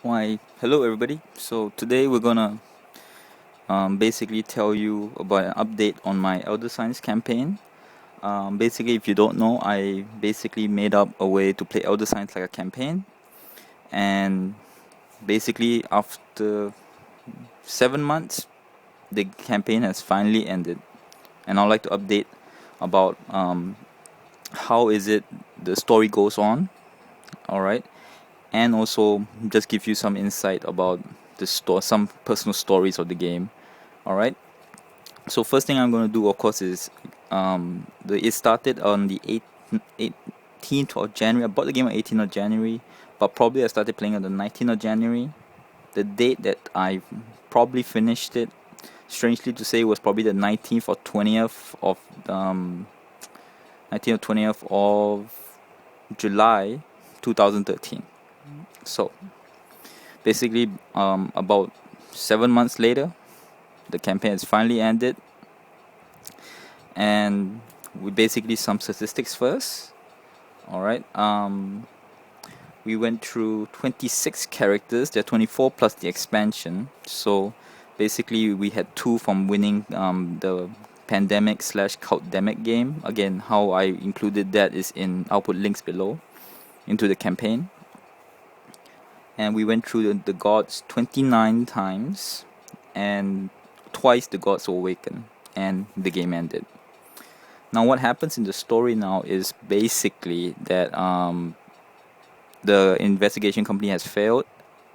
Why, hello everybody. So today we're gonna basically tell you about an update on my Elder Science campaign. Basically, if you don't know, I basically made up a way to play Elder Science like a campaign, and basically after 7 months, the campaign has finally ended. And I'd like to update about how is it the story goes on. All right, and also just give you some insight about some personal stories of the game. All right. So first thing I'm going to do, of course, is it started on the 18th of January. I bought the game on 18th of January, but probably I started playing on the 19th of January. The date that I probably finished it, strangely to say, was probably the 19th or 20th of 19th or 20th of July 2013. So basically, about 7 months later, the campaign has finally ended, and we basically some statistics first. All right. We went through 26 characters. There are 24 plus the expansion. So basically, we had two from winning the pandemic slash Cultdemic game. Again, how I included that is I'll put links below into the campaign. And we went through the gods 29 times, and twice the gods were awakened, and the game ended. Now, what happens in the story now is basically that the investigation company has failed,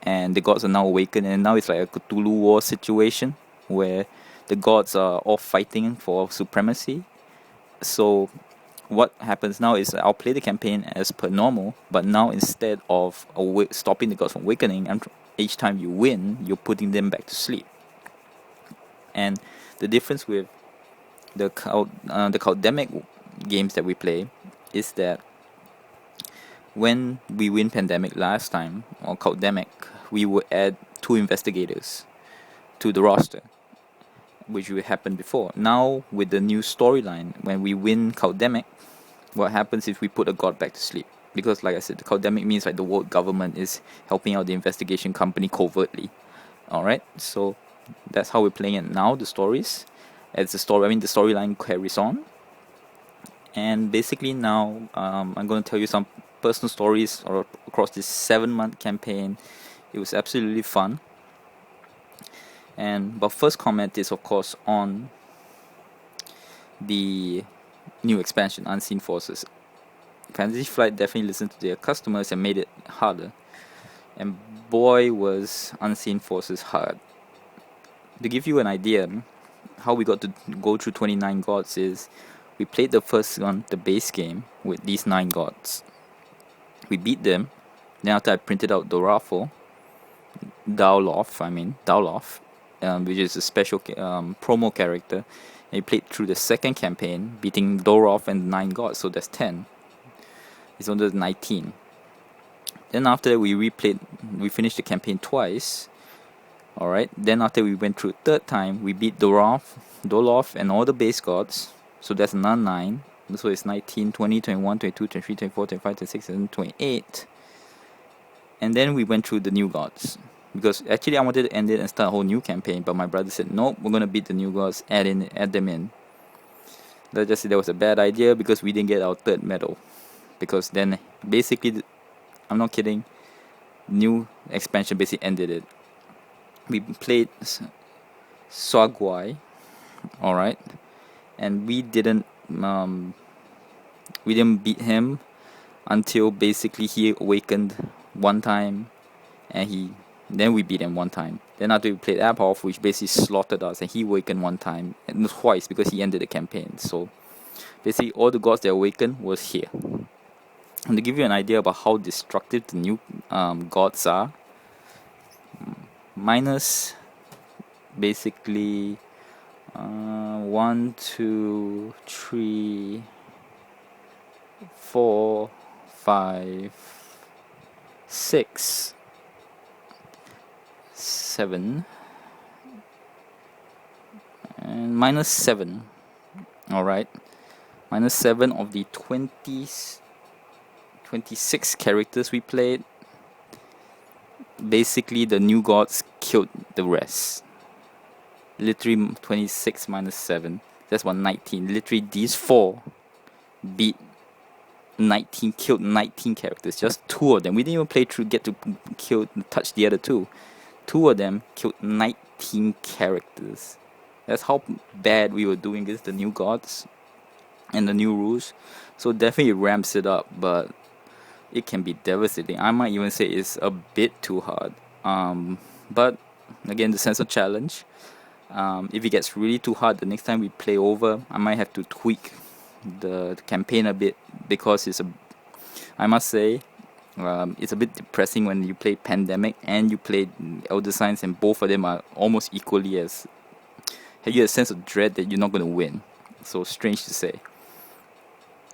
and the gods are now awakened, and now it's like a Cthulhu War situation where the gods are all fighting for supremacy. So, what happens now is I'll play the campaign as per normal, but now instead of stopping the gods from awakening, each time you win, you're putting them back to sleep. And the difference with the Cultdemic games that we play is that when we win Pandemic last time, or Cultdemic, we would add 2 investigators to the roster, which would happen before. Now, with the new storyline, when we win Cultdemic, what happens is we put a god back to sleep. Because, like I said, the Cultdemic means like the world government is helping out the investigation company covertly. Alright, so that's how we're playing it now, the stories. As the storyline carries on. And basically now, I'm going to tell you some personal stories across this 7-month campaign. It was absolutely fun. But first comment is, of course, on the new expansion, Unseen Forces. Fantasy Flight definitely listened to their customers and made it harder. And boy, was Unseen Forces hard. To give you an idea, how we got to go through 29 gods is we played the first one, the base game, with these 9 gods. We beat them. Then after I printed out Dorafo, Daulof, which is a special promo character. And we played through the second campaign, beating Dorof and 9 gods, so that's 10. It's on the 19. Then after we finished the campaign twice. Alright, then after we went through third time, we beat Dolof, and all the base gods. So that's another 9. So it's 19, 20, 21, 22, 23, 24, 25, 26, and 28. And then we went through the new gods. Because actually I wanted to end it and start a whole new campaign, but my brother said, nope, we're going to beat the new gods, add them in. Let's just say that was a bad idea because we didn't get our third medal. Because then basically, I'm not kidding, new expansion basically ended it. We played Swagwai, alright, and we didn't beat him until basically he awakened one time, and then we beat him one time. Then after we played Abhoff, which basically slaughtered us, and he awakened one time and twice because he ended the campaign. So basically all the gods that awakened was here. And to give you an idea about how destructive the new gods are, minus basically 1, 2, 3, 4, 5, 6, 7, and minus 7. Alright, minus 7 of the 26 characters we played. basically the new gods killed the rest. Literally 26 minus 7. That's 119. Literally these four beat 19, killed 19 characters. Just two of them. We didn't even play through, get to touch the other two. Two of them killed 19 characters. That's how bad we were doing against the new gods and the new rules. So definitely ramps it up, but it can be devastating. I might even say it's a bit too hard. But again, the sense of challenge. If it gets really too hard, the next time we play over, I might have to tweak the campaign a bit, because I must say, it's a bit depressing when you play Pandemic and you play Elder Signs, and both of them are almost equally as have you a sense of dread that you're not going to win. So strange to say,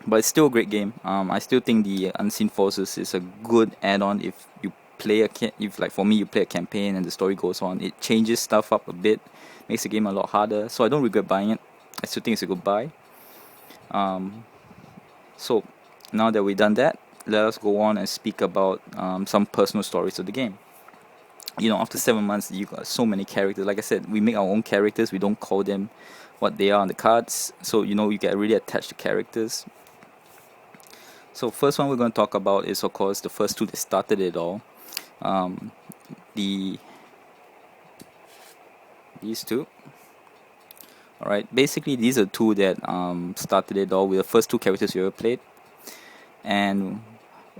but it's still a great game. I still think the Unseen Forces is a good add-on if you play if, like for me, you play a campaign and the story goes on. It changes stuff up a bit, makes the game a lot harder. So I don't regret buying it. I still think it's a good buy. So now that we've done that, let us go on and speak about some personal stories of the game. After 7 months, you got so many characters. Like I said, we make our own characters. We don't call them what they are on the cards. So you get really attached to characters. So first one we're going to talk about is, of course, the first two that started it all. These two. Alright, basically these are two that started it all with the first two characters we ever played. And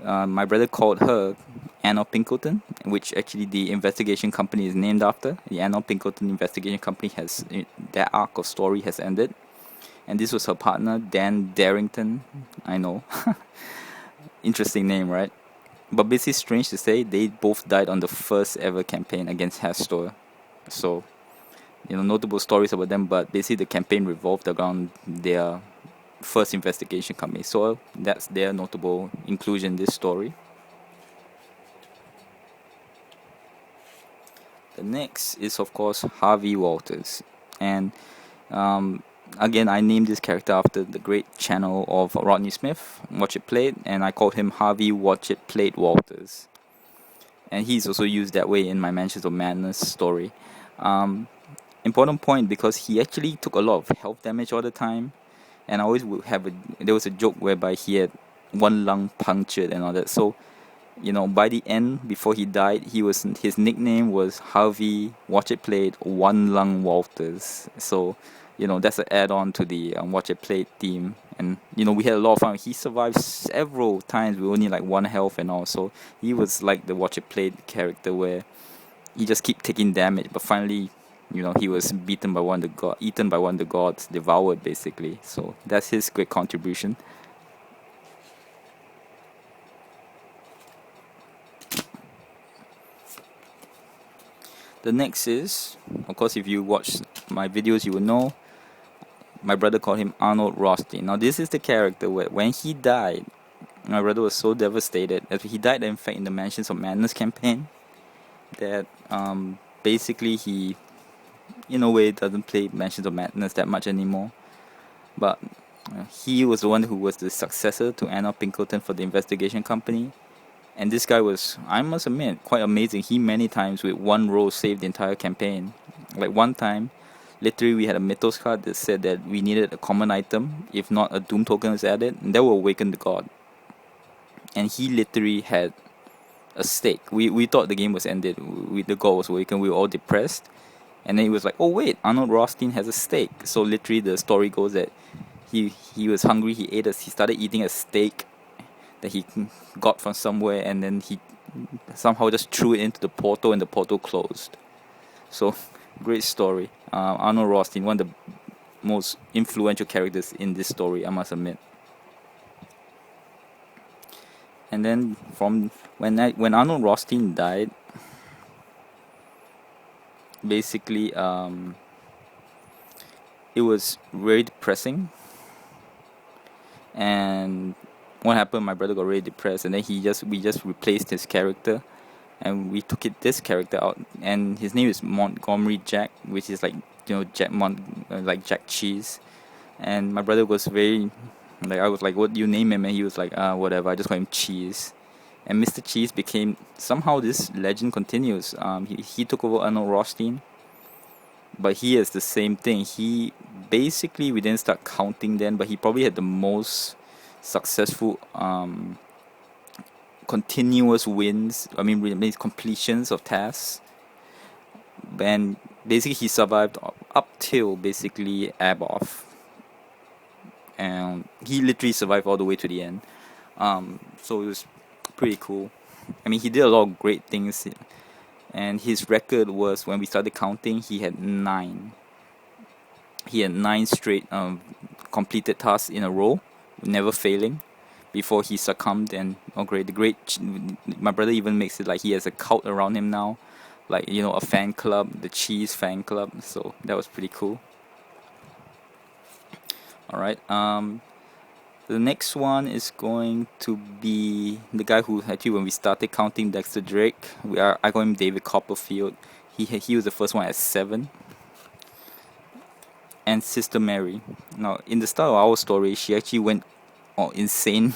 my brother called her Anna Pinkelton, which actually the investigation company is named after. The Anna Pinkelton investigation company their arc of story has ended. And this was her partner, Dan Darrington. I know. Interesting name, right? But basically, strange to say, they both died on the first ever campaign against Hastor. So, notable stories about them, but basically the campaign revolved around their first investigation company. So that's their notable inclusion in this story. The next is, of course, Harvey Walters. And again, I named this character after the great channel of Rodney Smith, Watch It Played, and I called him Harvey Watch It Played Walters. And he's also used that way in my Mansions of Madness story. Important point, because he actually took a lot of health damage all the time, and I always would have there was a joke whereby he had one lung punctured and all that. So by the end, before he died, his nickname was Harvey Watch It Played One Lung Walters. So that's an add-on to the Watch It Played theme. And we had a lot of fun. He survived several times with only like one health and all. So he was like the Watch It Played character, where he just keep taking damage, but finally he was eaten by one of the gods, devoured basically. So that's his great contribution. The next is, of course, if you watch my videos, you will know, my brother called him Arnold Rothstein. Now this is the character where when he died, my brother was so devastated. As he died, in fact, in the Mansions of Madness campaign, that basically he, in a way, doesn't play Mansions of Madness that much anymore. But he was the one who was the successor to Anna Pinkelton for the investigation company. And this guy was, I must admit, quite amazing. He many times with one roll saved the entire campaign. Like one time, literally we had a mythos card that said that we needed a common item. If not, a doom token was added, and that will awaken the god. And he literally had a stake. We thought the game was ended. The god was awakened. We were all depressed. And then he was like, oh wait, Arnold Rothstein has a steak. So literally the story goes that he was hungry. He started eating a steak that he got from somewhere, and then he somehow just threw it into the portal, and the portal closed. So great story. Arnold Rothstein, one of the most influential characters in this story, I must admit. And then from when Arnold Rothstein died, basically it was very depressing. And what happened, my brother got really depressed, and then we just replaced his character, and we took this character out, and his name is Montgomery Jack, which is like like Jack Cheese. And my brother was very, like, I was like, what do you name him? And he was like, whatever, I just call him Cheese. and Mr. Cheese became, somehow this legend continues. He took over Arnold Rothstein, but he has the same thing. He basically, we didn't start counting then, but he probably had the most successful continuous wins. I mean, completions of tasks. And basically, he survived up till basically Aboff, and he literally survived all the way to the end. So it was pretty cool. I mean, he did a lot of great things, and his record was, when we started counting, he had 9. He had 9 straight completed tasks in a row, never failing, before he succumbed. And my brother even makes it like he has a cult around him now, like, you know, a fan club, the Cheese fan club. So that was pretty cool. All right. The next one is going to be the guy who, actually, when we started counting, Dexter Drake. I call him David Copperfield. He was the first one at 7. And Sister Mary. Now, in the start of our story, she actually went insane,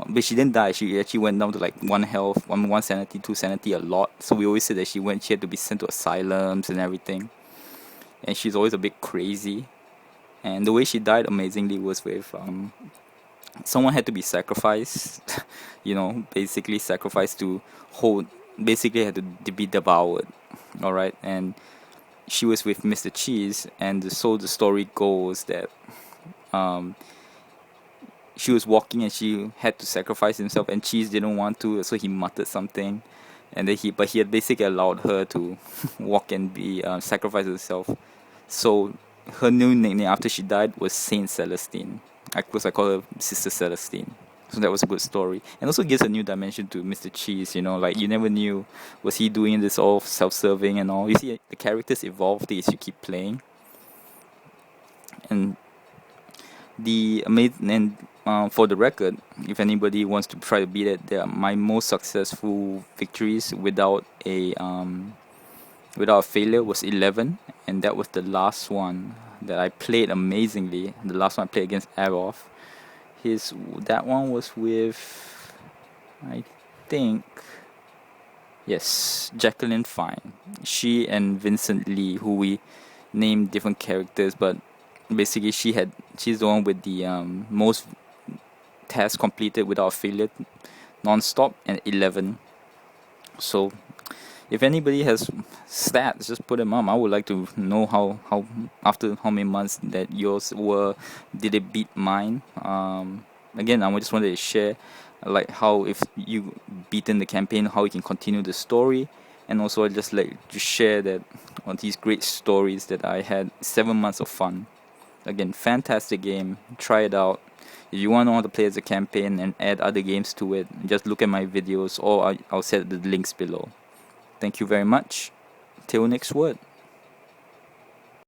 but she didn't die. She actually went down to like 1 health, 1 sanity, 2 sanity, a lot. So we always said that she had to be sent to asylums and everything. And she's always a bit crazy. And the way she died, amazingly, was with someone had to be sacrificed. You know, basically sacrificed to hold. Basically, had to be devoured. All right, and she was with Mr. Cheese, and so the story goes that she was walking and she had to sacrifice himself, and Cheese didn't want to, so he muttered something, and then he had basically allowed her to walk and be sacrifice herself. So her new nickname after she died was Saint Celestine. I call her Sister Celestine. So that was a good story, and also gives a new dimension to Mr. Cheese. You know, like, you never knew, was he doing this all self-serving and all. You see, the characters evolve as you keep playing, and for the record, if anybody wants to try to beat it, my most successful victories without a failure was 11, and that was the last one that I played amazingly. The last one I played against Aboff. That one was with, I think, yes, Jacqueline Fine. She and Vincent Lee, who we named different characters, but basically she's the one with the most tasks completed without failure, non-stop, and 11. So if anybody has stats, just put them up. I would like to know how after how many months that yours did it beat mine. Again, I just wanted to share, like, how if you beaten the campaign, how you can continue the story, and also I just like to share that on these great stories that I had 7 months of fun. Again, fantastic game. Try it out. If you want to know how to play as a campaign and add other games to it, just look at my videos, or I'll set the links below. Thank you very much. Till next word.